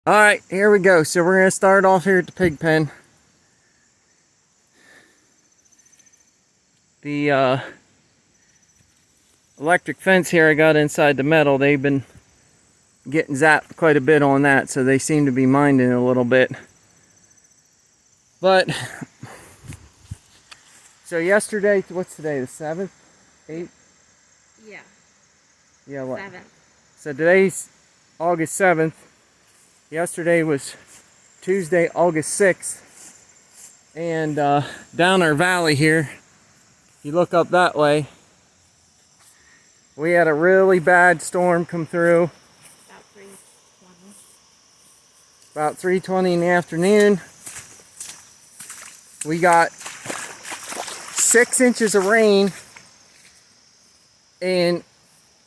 Alright, here we go. So we're going to start off here at the pig pen. The electric fence here I got inside the metal, they've been getting zapped quite a bit on that, so they seem to be minding it a little bit. But, so yesterday, what's today, the 7th? 8th? Yeah. Yeah, what? 7th. So today's August 7th. Yesterday was Tuesday, August 6th. And down our valley here, you look up that way, we had a really bad storm come through. About 3:20 in the afternoon. We got 6 inches of rain in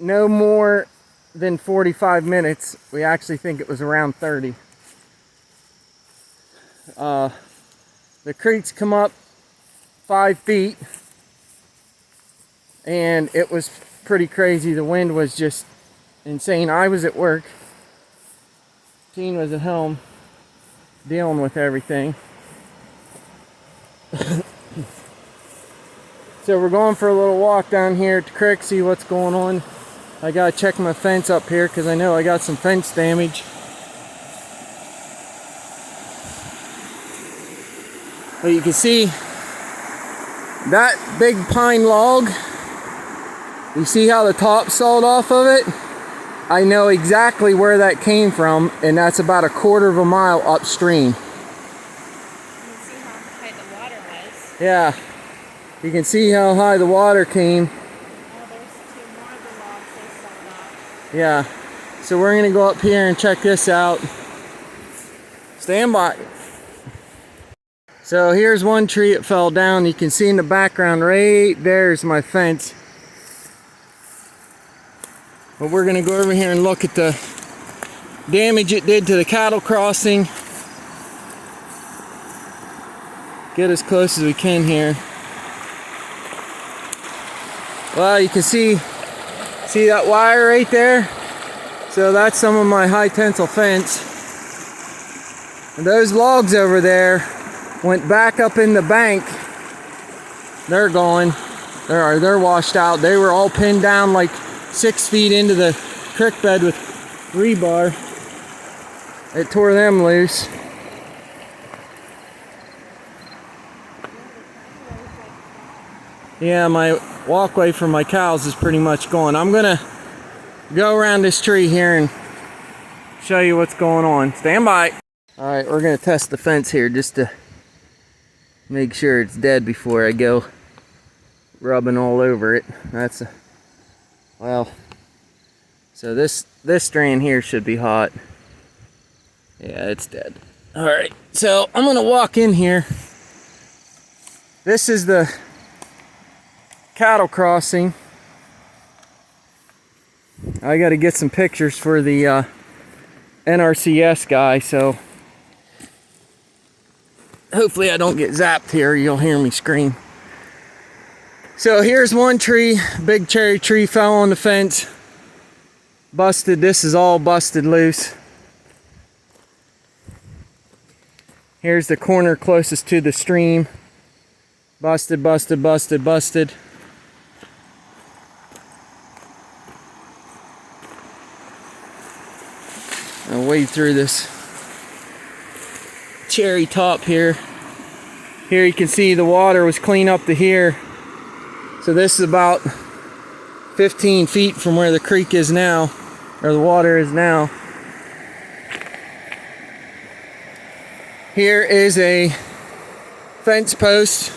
no more than 45 minutes. We actually think it was around 30. The creeks come up 5 feet, and it was pretty crazy. The wind was just insane. I was at work. Teen was at home dealing with everything. So we're going for a little walk down here at the creek, see what's going on. I gotta check my fence up here because I know I got some fence damage. But you can see that big pine log. You see how the top's sawed off of it? I know exactly where that came from, and that's about 1/4 mile upstream. You can see how high the water was. Yeah, you can see how high the water came. Oh, there's 2 more of the logs they sawed off. Yeah, so we're gonna go up here and check this out. Stand by. So here's one tree that fell down. You can see in the background right there's my fence. But we're gonna go over here and look at the damage it did to the cattle crossing. Get as close as we can here. Well, you can see that wire right there? So that's some of my high tensile fence. And those logs over there went back up in the bank. They're gone. They're washed out. They were all pinned down like 6 feet into the creek bed with rebar. It tore them loose. Yeah, my walkway for my cows is pretty much gone. I'm gonna go around this tree here and show you what's going on. Stand by. All right, we're gonna test the fence here just to make sure it's dead before I go rubbing all over it. Well, so this strand here should be hot. Yeah, it's dead. All right, so I'm gonna walk in here. This is the cattle crossing. I got to get some pictures for the NRCS guy, so hopefully I don't get zapped here. You'll hear me scream. So here's one tree, big cherry tree fell on the fence. Busted, this is all busted loose. Here's the corner closest to the stream. Busted, busted, busted, busted. I'll wade through this cherry top here. Here you can see the water was clean up to here. So this is about 15 feet from where the creek is now, or the water is now. Here is a fence post,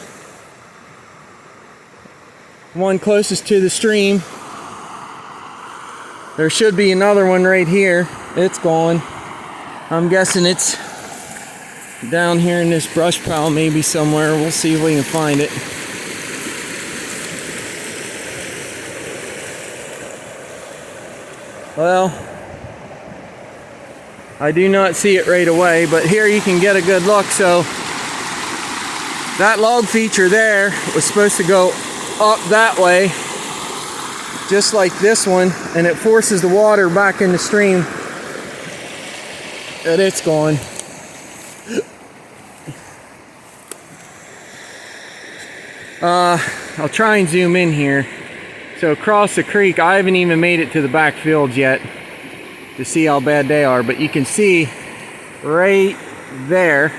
one closest to the stream. There should be another one right here. It's gone. I'm guessing it's down here in this brush pile maybe somewhere. We'll see if we can find it. Well, I do not see it right away, but here you can get a good look. So that log feature there was supposed to go up that way, just like this one, and it forces the water back in the stream. And it's going. I'll try and zoom in here. So across the creek, I haven't even made it to the back fields yet to see how bad they are, but you can see right there,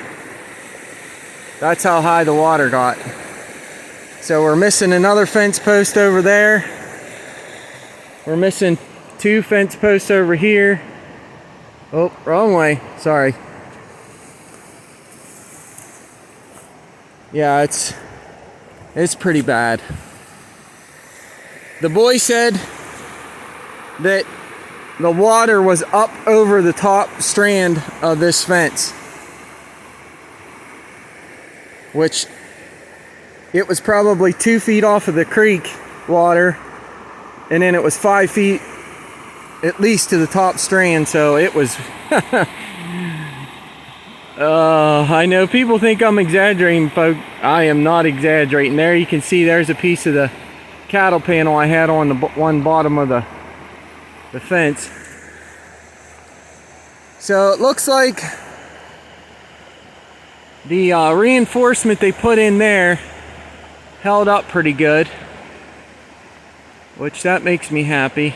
that's how high the water got. So we're missing another fence post over there. We're missing 2 fence posts over here. Oh, wrong way, sorry. Yeah, it's pretty bad. The boy said that the water was up over the top strand of this fence, which it was probably 2 feet off of the creek water, and then it was 5 feet at least to the top strand, so it was I know people think I'm exaggerating, folks. I am not exaggerating. There you can see there's a piece of the cattle panel I had on the one bottom of the fence. So it looks like the reinforcement they put in there held up pretty good, which that makes me happy.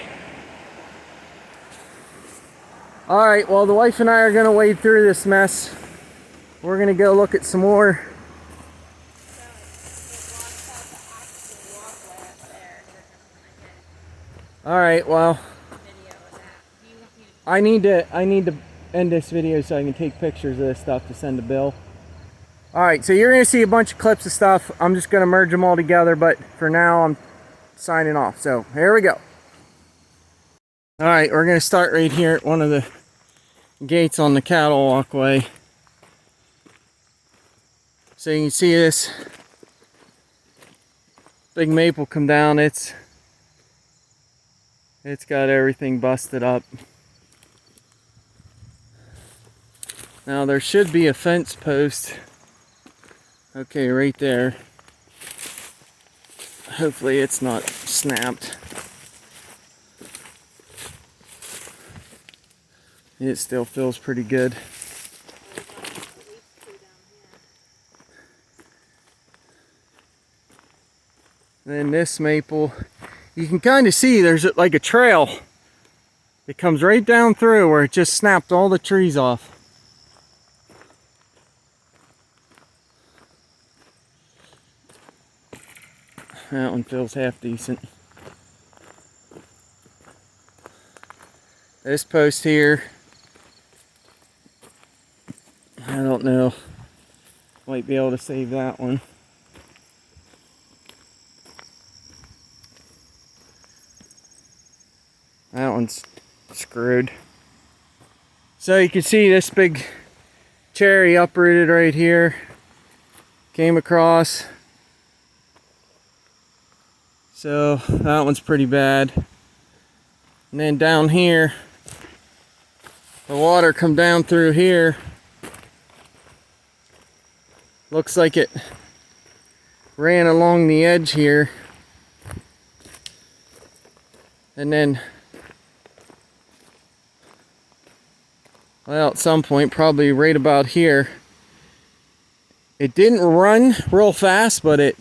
Alright, well, the wife and I are going to wade through this mess. We're going to go look at some more. Alright, well, I need to end this video so I can take pictures of this stuff to send to Bill. Alright, so you're going to see a bunch of clips of stuff. I'm just going to merge them all together, but for now I'm signing off. So here we go. Alright, we're going to start right here at one of the gates on the cattle walkway. So you can see this big maple come down. It's got everything busted up. Now there should be a fence post. Okay, right there. Hopefully it's not snapped. It still feels pretty good. Then this maple, you can kind of see there's like a trail. It comes right down through where it just snapped all the trees off. That one feels half decent. This post here, I don't know. Might be able to save that one. That one's screwed. So you can see this big cherry uprooted right here. Came across. So that one's pretty bad. And then down here, the water come down through here. Looks like it ran along the edge here. And then, well, at some point, probably right about here, it didn't run real fast, but it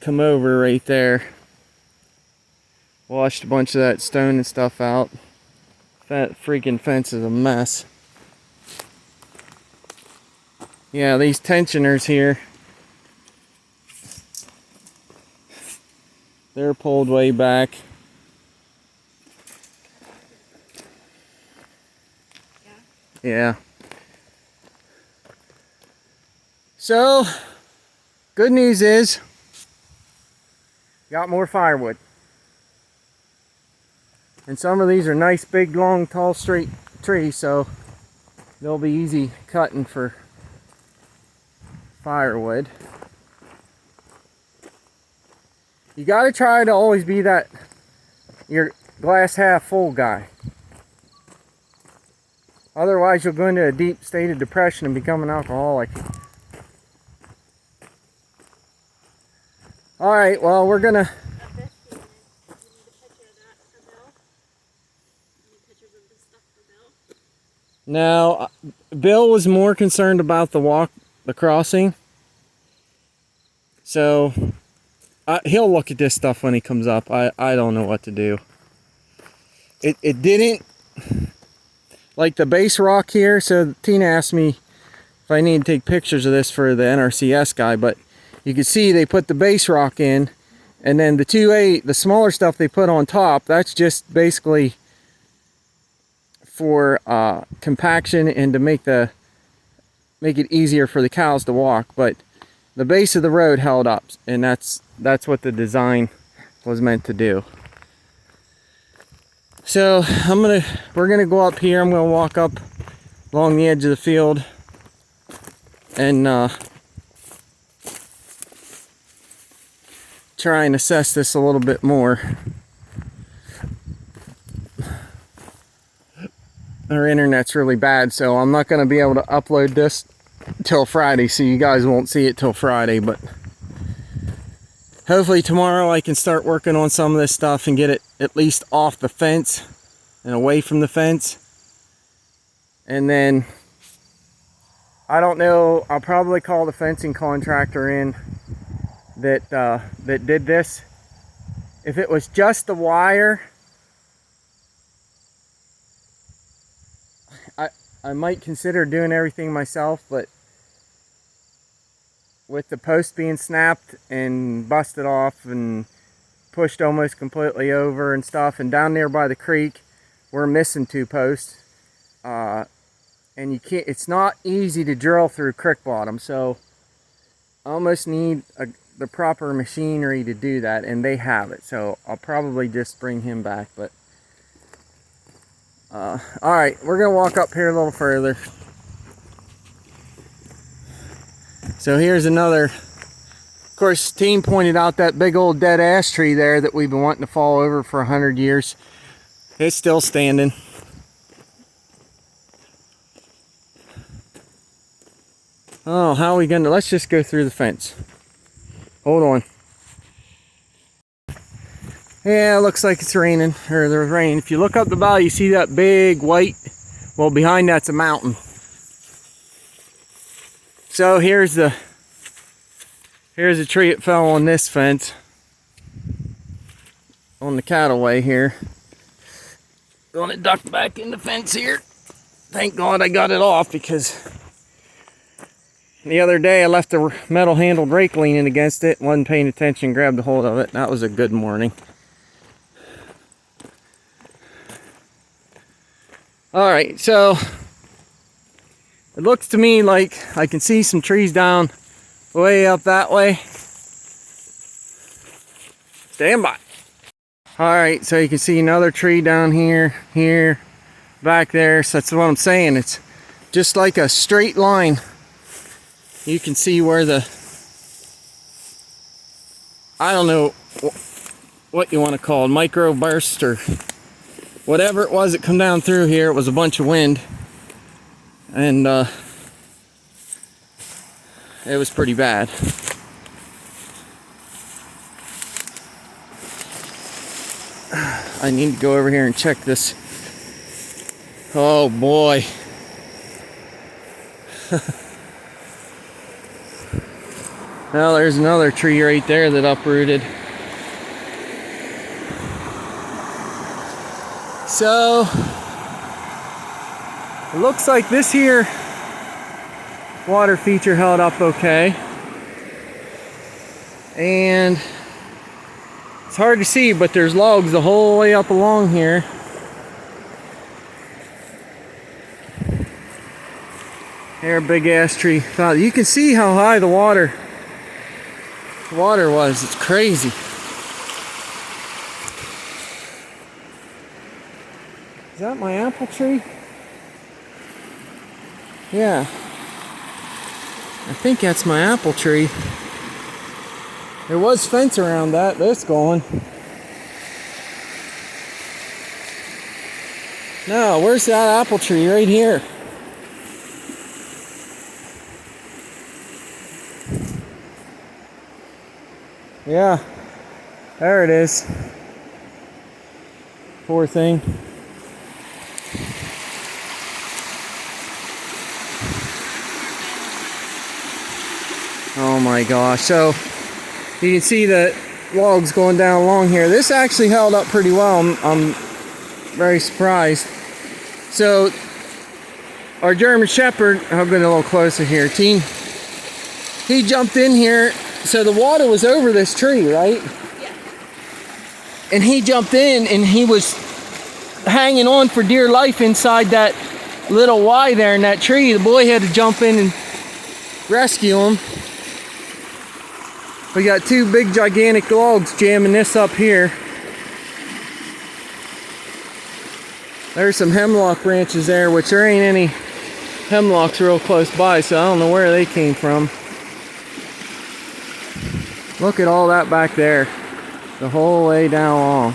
come over right there. Washed a bunch of that stone and stuff out. That freaking fence is a mess. Yeah, these tensioners here, they're pulled way back. Yeah. So, good news is, got more firewood. And some of these are nice, big, long, tall, straight trees, so they'll be easy cutting for firewood. You gotta try to always be that, your glass half full guy. Otherwise you'll go into a deep state of depression and become an alcoholic. Alright, well, we're gonna... No, Bill was more concerned about the crossing. So he'll look at this stuff when he comes up. I don't know what to do. It didn't, like the base rock here. So Tina asked me if I need to take pictures of this for the NRCS guy, but you can see they put the base rock in, and then the 2A, the smaller stuff they put on top, that's just basically for compaction and to make it easier for the cows to walk. But the base of the road held up, and that's what the design was meant to do. So we're gonna go up here. I'm gonna walk up along the edge of the field and try and assess this a little bit more. Our internet's really bad, so I'm not going to be able to upload this till Friday, so you guys won't see it till Friday, but hopefully tomorrow I can start working on some of this stuff and get it at least off the fence and away from the fence. And then, I don't know, I'll probably call the fencing contractor in that did this. If it was just the wire, I might consider doing everything myself, but with the post being snapped and busted off and pushed almost completely over and stuff, and down there by the creek we're missing 2 posts, and you can't, it's not easy to drill through creek bottom, so I almost need the proper machinery to do that, and they have it, so I'll probably just bring him back. But alright, we're gonna walk up here a little further. So here's another, of course, team pointed out that big old dead ash tree there that we've been wanting to fall over for 100 years. It's still standing. Oh, how are we gonna, let's just go through the fence. Hold on. Yeah, it looks like it's raining, or there's rain. If you look up the valley, you see that big white, well, behind that's a mountain. So here's a tree that fell on this fence, on the cattleways here. Gonna duck back in the fence here. Thank God I got it off, because the other day I left a metal handled rake leaning against it, wasn't paying attention, grabbed a hold of it. That was a good morning. Alright, so it looks to me like I can see some trees down way up that way. Stand by. Alright, so you can see another tree down here, back there. So that's what I'm saying. It's just like a straight line. You can see where I don't know what you want to call it, microburst or whatever it was that come down through here. It was a bunch of wind, and it was pretty bad. I need to go over here and check this. Oh boy. Well, there's another tree right there that uprooted. So it looks like this here water feature held up okay, and it's hard to see, but there's logs the whole way up along here. Here, big ass tree. You can see how high the water was. It's crazy. Is that my apple tree? Yeah. I think that's my apple tree. There was fence around that, but it's gone. No, where's that apple tree? Right here. Yeah, there it is. Poor thing. Oh my gosh. So you can see the logs going down along here. This actually held up pretty well. I'm very surprised. So our German Shepherd, I'll get a little closer here, Teen. He jumped in here. So the water was over this tree, right? Yeah. And he jumped in and he was hanging on for dear life inside that little Y there in that tree. The boy had to jump in and rescue him. We got two big gigantic logs jamming this up here. There's some hemlock branches there, which there ain't any hemlocks real close by, so I don't know where they came from. Look at all that back there, the whole way down along.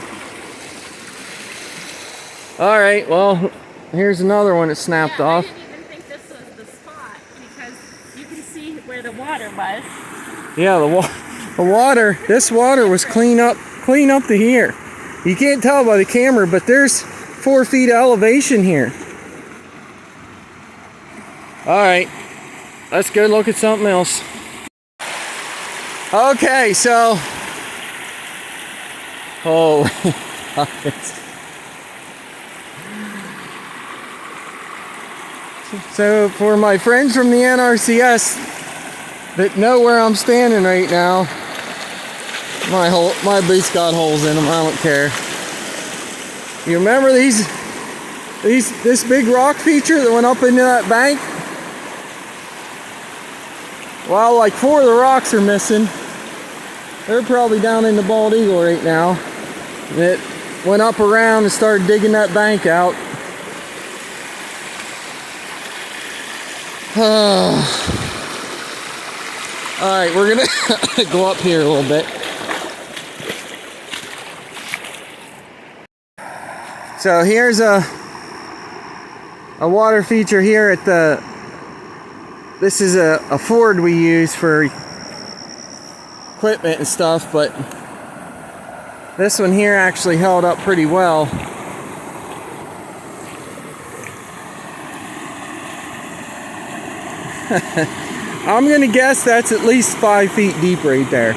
All right, well, here's another one that snapped off. I didn't even think this was the spot because you can see where the water was. Yeah, the water, this water was clean up to here. You can't tell by the camera, but there's 4 feet of elevation here. All right, let's go look at something else. Okay, so, so for my friends from the NRCS that know where I'm standing right now, my boots got holes in them. I don't care. You remember this big rock feature that went up into that bank? Well, like 4 of the rocks are missing. They're probably down in the Bald Eagle right now. And it went up around and started digging that bank out. Alright, we're gonna go up here a little bit. So here's a water feature here at the, this is a ford we use for equipment and stuff, but this one here actually held up pretty well. I'm gonna guess that's at least 5 feet deep right there.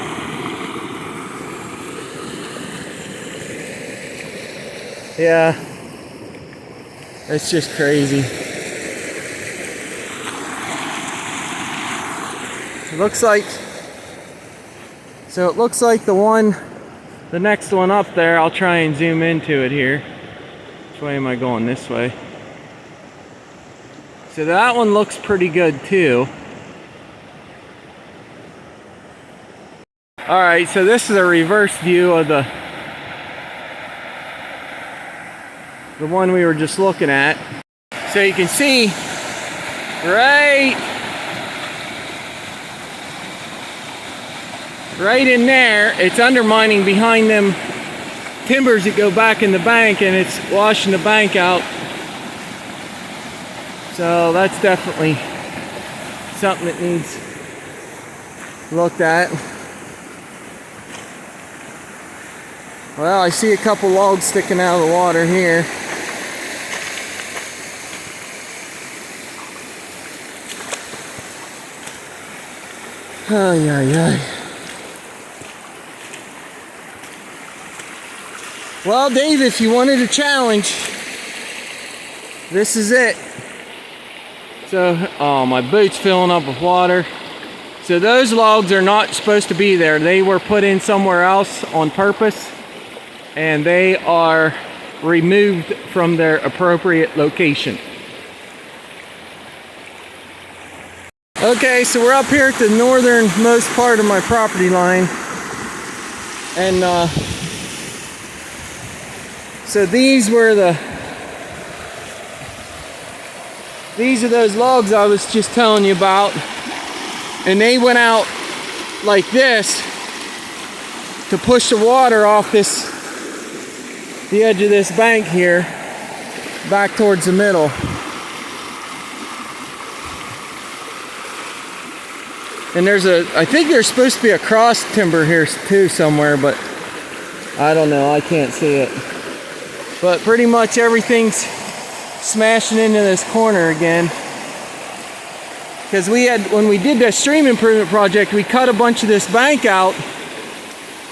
Yeah, it's just crazy. It looks like, so it looks like the next one up there, I'll try and zoom into it here. Which way am I going? This way. So that one looks pretty good too. Alright, so this is a reverse view of the one we were just looking at. So you can see right in there, it's undermining behind them timbers that go back in the bank, and it's washing the bank out. So that's definitely something that needs looked at. Well, I see a couple logs sticking out of the water here. Ay, ay, ay. Well, Dave, if you wanted a challenge, this is it. So, oh, my boot's filling up with water. So those logs are not supposed to be there. They were put in somewhere else on purpose, and they are removed from their appropriate location. Okay, so we're up here at the northernmost part of my property line, and so these are those logs I was just telling you about, and they went out like this to push the water off the edge of this bank here back towards the middle. And I think there's supposed to be a cross timber here too somewhere, but I don't know, I can't see it. But pretty much everything's smashing into this corner again. because when we did the stream improvement project, we cut a bunch of this bank out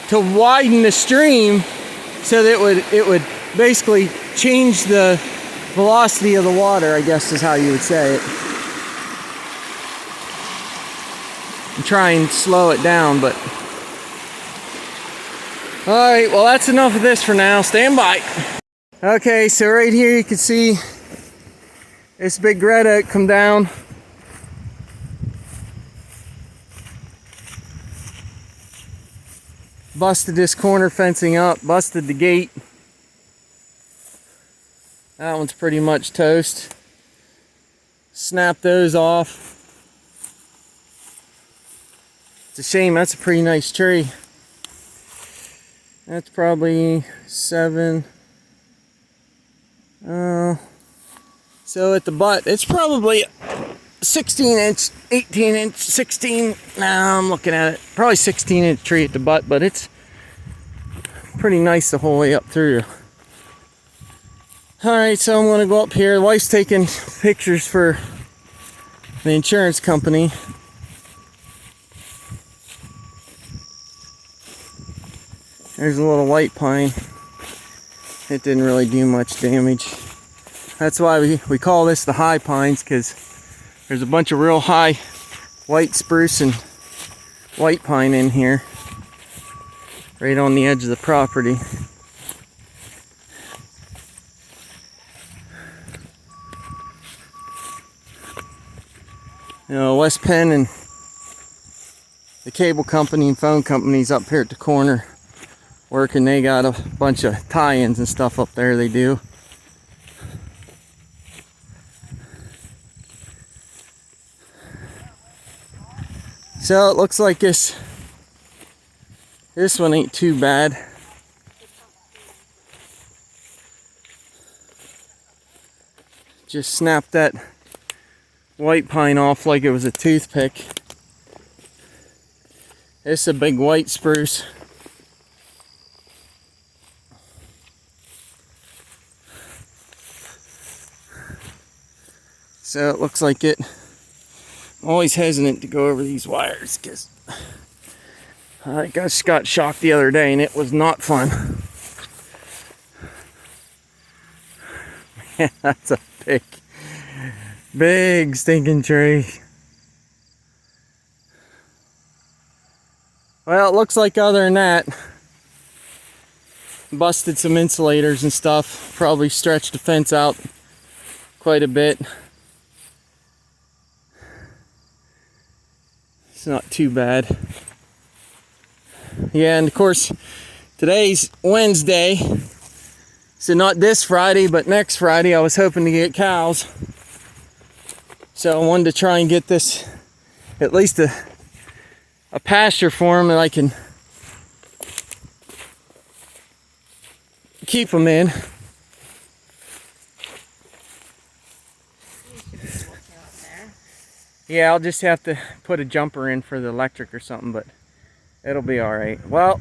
to widen the stream so that it would basically change the velocity of the water, I guess is how you would say it. And try and slow it down, but alright, well that's enough of this for now. Stand by. Okay, so right here you can see this big red oak come down. Busted this corner fencing up, busted the gate. That one's pretty much toast. Snap those off. It's a shame, that's a pretty nice tree. That's probably 7. So at the butt, it's probably 16 inch, 18 inch, 16. Now I'm looking at it. Probably 16 inch tree at the butt, but it's pretty nice the whole way up through. Alright, so I'm going to go up here. The wife's taking pictures for the insurance company. There's a little white pine. It didn't really do much damage. That's why we call this the high pines, because there's a bunch of real high white spruce and white pine in here, right on the edge of the property. You know, West Penn and the cable company and phone companies up here at the corner working, they got a bunch of tie-ins and stuff up there they do. So it looks like this one ain't too bad. Just snapped that white pine off like it was a toothpick. This is a big white spruce. So it looks like it. I'm always hesitant to go over these wires because I just got shocked the other day and it was not fun. Man, that's a big stinking tree. Well, it looks like other than that, busted some insulators and stuff. Probably stretched the fence out quite a bit. It's not too bad. Yeah, and of course, today's Wednesday. So not this Friday, but next Friday, I was hoping to get cows. So I wanted to try and get this, at least a pasture for them that I can keep them in. Yeah, I'll just have to put a jumper in for the electric or something, but it'll be all right. Well,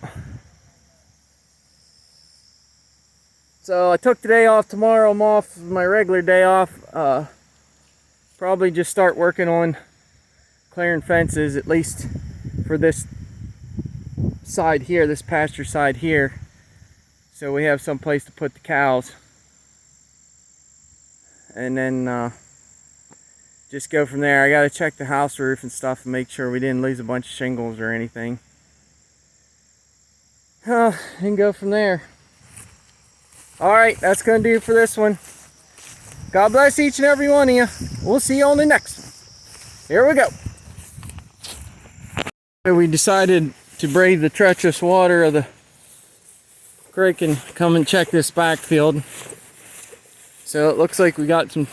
so I took today off. Tomorrow I'm off, my regular day off. Probably just start working on clearing fences, at least for this side here, this pasture side here, so we have some place to put the cows. And then just go from there. I got to check the house roof and stuff and make sure we didn't lose a bunch of shingles or anything. And go from there. Alright, that's going to do it for this one. God bless each and every one of you. We'll see you on the next one. Here we go. So we decided to brave the treacherous water of the creek and come and check this backfield. So it looks like we got some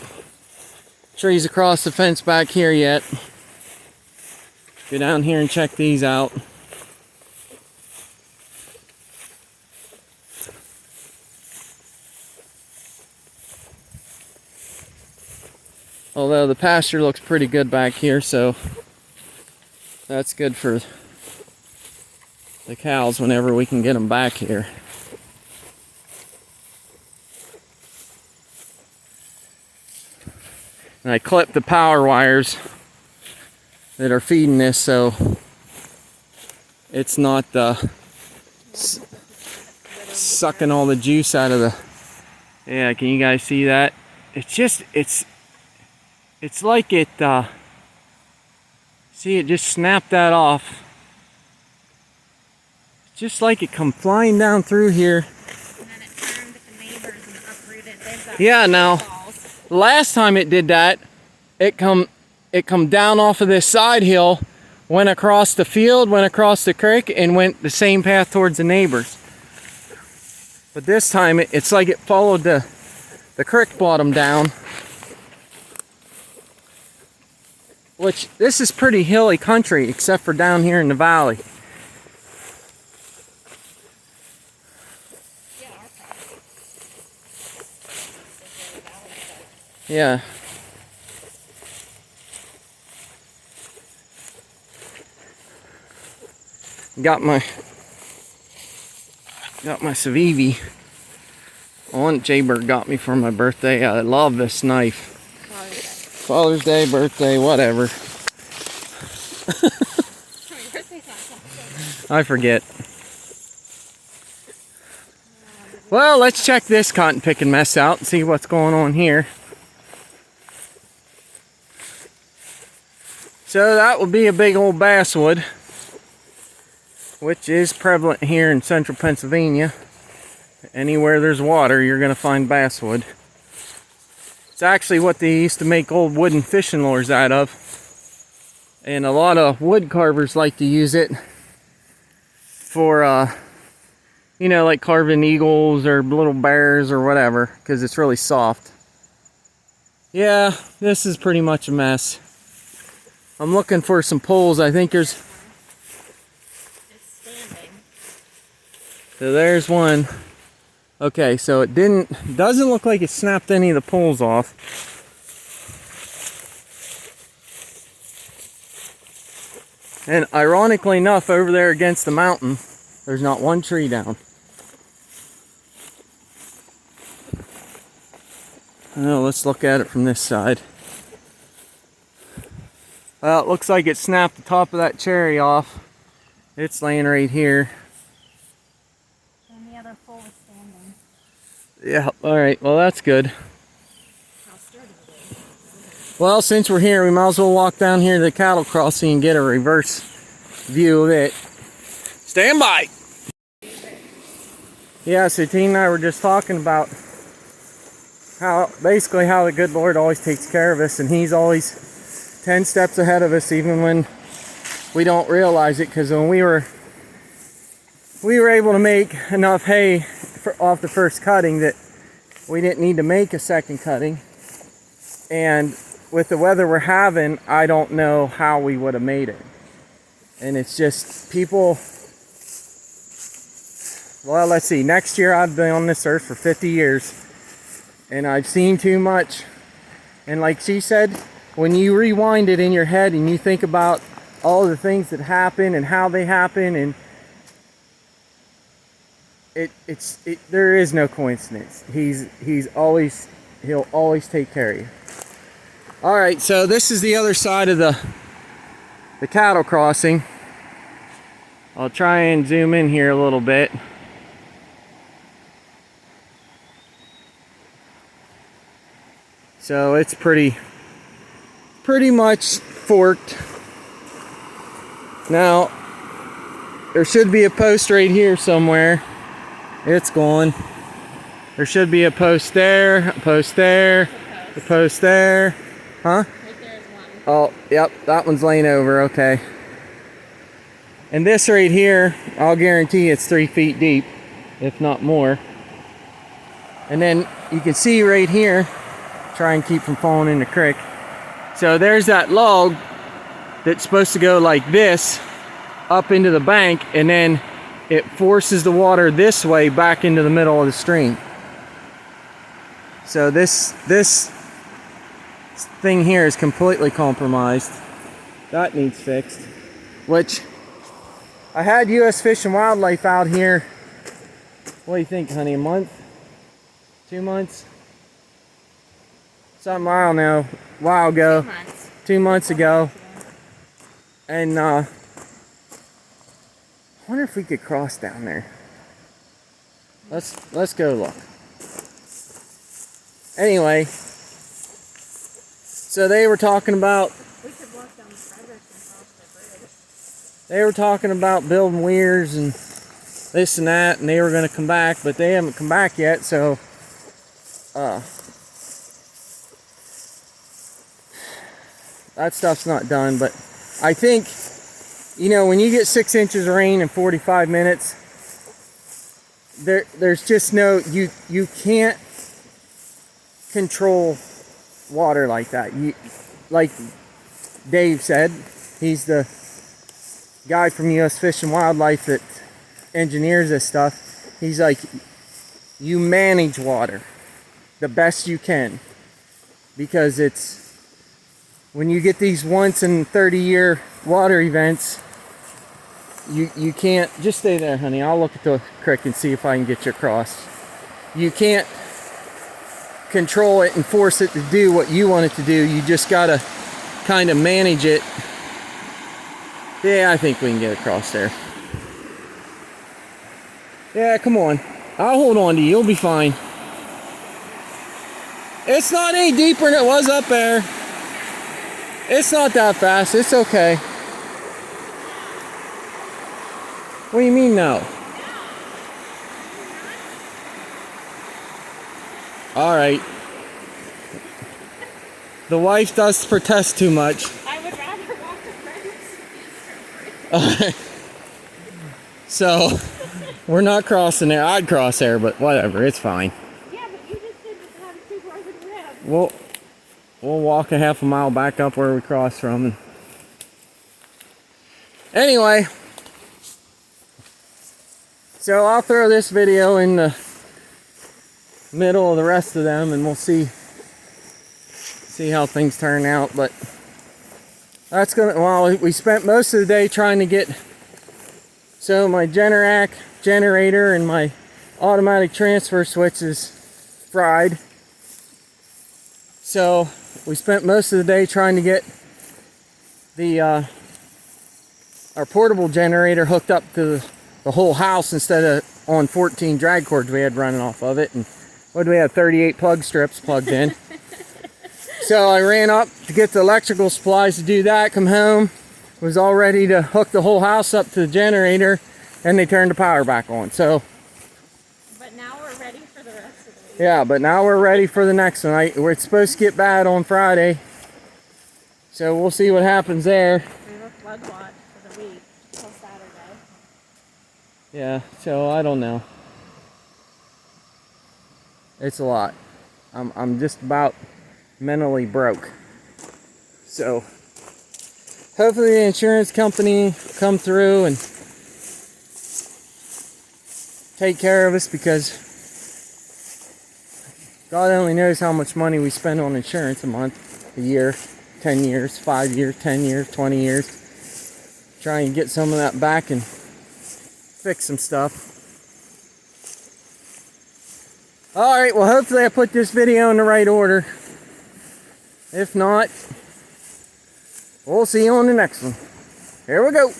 trees across the fence back here yet. Go down here and check these out. Although the pasture looks pretty good back here, so that's good for the cows whenever we can get them back here. And I clipped the power wires that are feeding this, so it's not sucking all the juice out of the. Yeah, can you guys see that? It's just it's like it. See, it just snapped that off. Just like it come flying down through here. And then it turned the neighbors and uprooted. They've got Yeah, now balls. last time it did that, it come down off of this side hill, went across the field, went across the creek, and went the same path towards the neighbors. But this time it's like it followed the creek bottom down. Which, this is pretty hilly country, except for down here in the valley. Yeah. Got my Civivi on. Jaybird got me for my birthday. I love this knife. Father's Day, birthday, whatever. I forget. Well, let's check this cotton picking mess out and see what's going on here. So that would be a big old basswood, which is prevalent here in central Pennsylvania. Anywhere there's water, you're going to find basswood. It's actually what they used to make old wooden fishing lures out of. And a lot of wood carvers like to use it for, you know, like carving eagles or little bears or whatever, because it's really soft. Yeah, this is pretty much a mess. I'm looking for some poles. I think there's... It's standing. So there's one. Okay, so it doesn't look like it snapped any of the poles off. And ironically enough, over there against the mountain, there's not one tree down. Now let's look at it from this side. Well, it looks like it snapped the top of that cherry off. It's laying right here. And the other pole is standing. Yeah, alright, well that's good. How sturdy it is. Well, since we're here, we might as well walk down here to the cattle crossing and get a reverse view of it. Stand by! Yeah, so Tina and I were just talking about how the good Lord always takes care of us, and He's always 10 steps ahead of us, even when we don't realize it. Because when we were able to make enough hay off the first cutting that we didn't need to make a second cutting, and with the weather we're having, I don't know how we would have made it. And it's just people. Well, let's see, next year I've been on this earth for 50 years, and I've seen too much. And like she said, when you rewind it in your head and you think about all the things that happen and how they happen, and there is no coincidence. He'll always take care of you. All right, so this is the other side of the cattle crossing. I'll try and zoom in here a little bit. So it's pretty much forked. Now, there should be a post right here somewhere. It's gone. There should be a post there, a post there, a post there. Huh? Right there is one. Oh, yep, that one's laying over, okay. And this right here, I'll guarantee it's 3 feet deep, if not more. And then you can see right here, try and keep from falling in the creek. So there's that log that's supposed to go like this up into the bank, and then it forces the water this way back into the middle of the stream. So this thing here is completely compromised. That needs fixed. Which I had U.S. Fish and Wildlife out here. What do you think, honey? A month? 2 months? Something, I don't know, a while ago. 2 months. 2 months ago. And I wonder if we could cross down there. Let's go look. Anyway, so they were talking about. We could walk down the Frederick and cross the bridge. They were talking about building weirs and this and that, and they were going to come back, but they haven't come back yet. So, that stuff's not done. But I think, you know, when you get 6 inches of rain in 45 minutes, there's just no, you can't control water like that. Like Dave said, he's the guy from U.S. Fish and Wildlife that engineers this stuff. He's like, you manage water the best you can, because it's, when you get these once in 30-year water events, you can't, just stay there, honey. I'll look at the creek and see if I can get you across. You can't control it and force it to do what you want it to do. You just gotta kind of manage it. Yeah, I think we can get across there. Yeah, come on. I'll hold on to you. You'll be fine. It's not any deeper than it was up there. It's not that fast. It's okay. What do you mean no? All right. The wife does protest too much. I would rather walk the fence. Alright. So, we're not crossing there. I'd cross there, but whatever. It's fine. Yeah, but you just didn't have too far to grab. We'll walk a half a mile back up where we crossed from. Anyway. So I'll throw this video in the middle of the rest of them, and we'll see how things turn out. But that's gonna, well, we spent most of the day trying to get, so my Generac generator and my automatic transfer switch is fried. So we spent most of the day trying to get the our portable generator hooked up to the whole house instead of on 14 drag cords we had running off of it. And what do we have, 38 plug strips plugged in. So I ran up to get the electrical supplies to do that, come home, was all ready to hook the whole house up to the generator, and they turned the power back on. So, but now we're ready for the rest of the week. Yeah, but now we're ready for the next one. We're supposed to get bad on Friday, so we'll see what happens there. We have a flood watch for the week till Saturday. Yeah, so I don't know. It's a lot. I'm just about mentally broke. So hopefully the insurance company come through and take care of us, because God only knows how much money we spend on insurance a month, a year, 10 years, 5 years, 10 years, 20 years. Try and get some of that back and fix some stuff. Alright, well hopefully I put this video in the right order. If not, we'll see you on the next one. Here we go.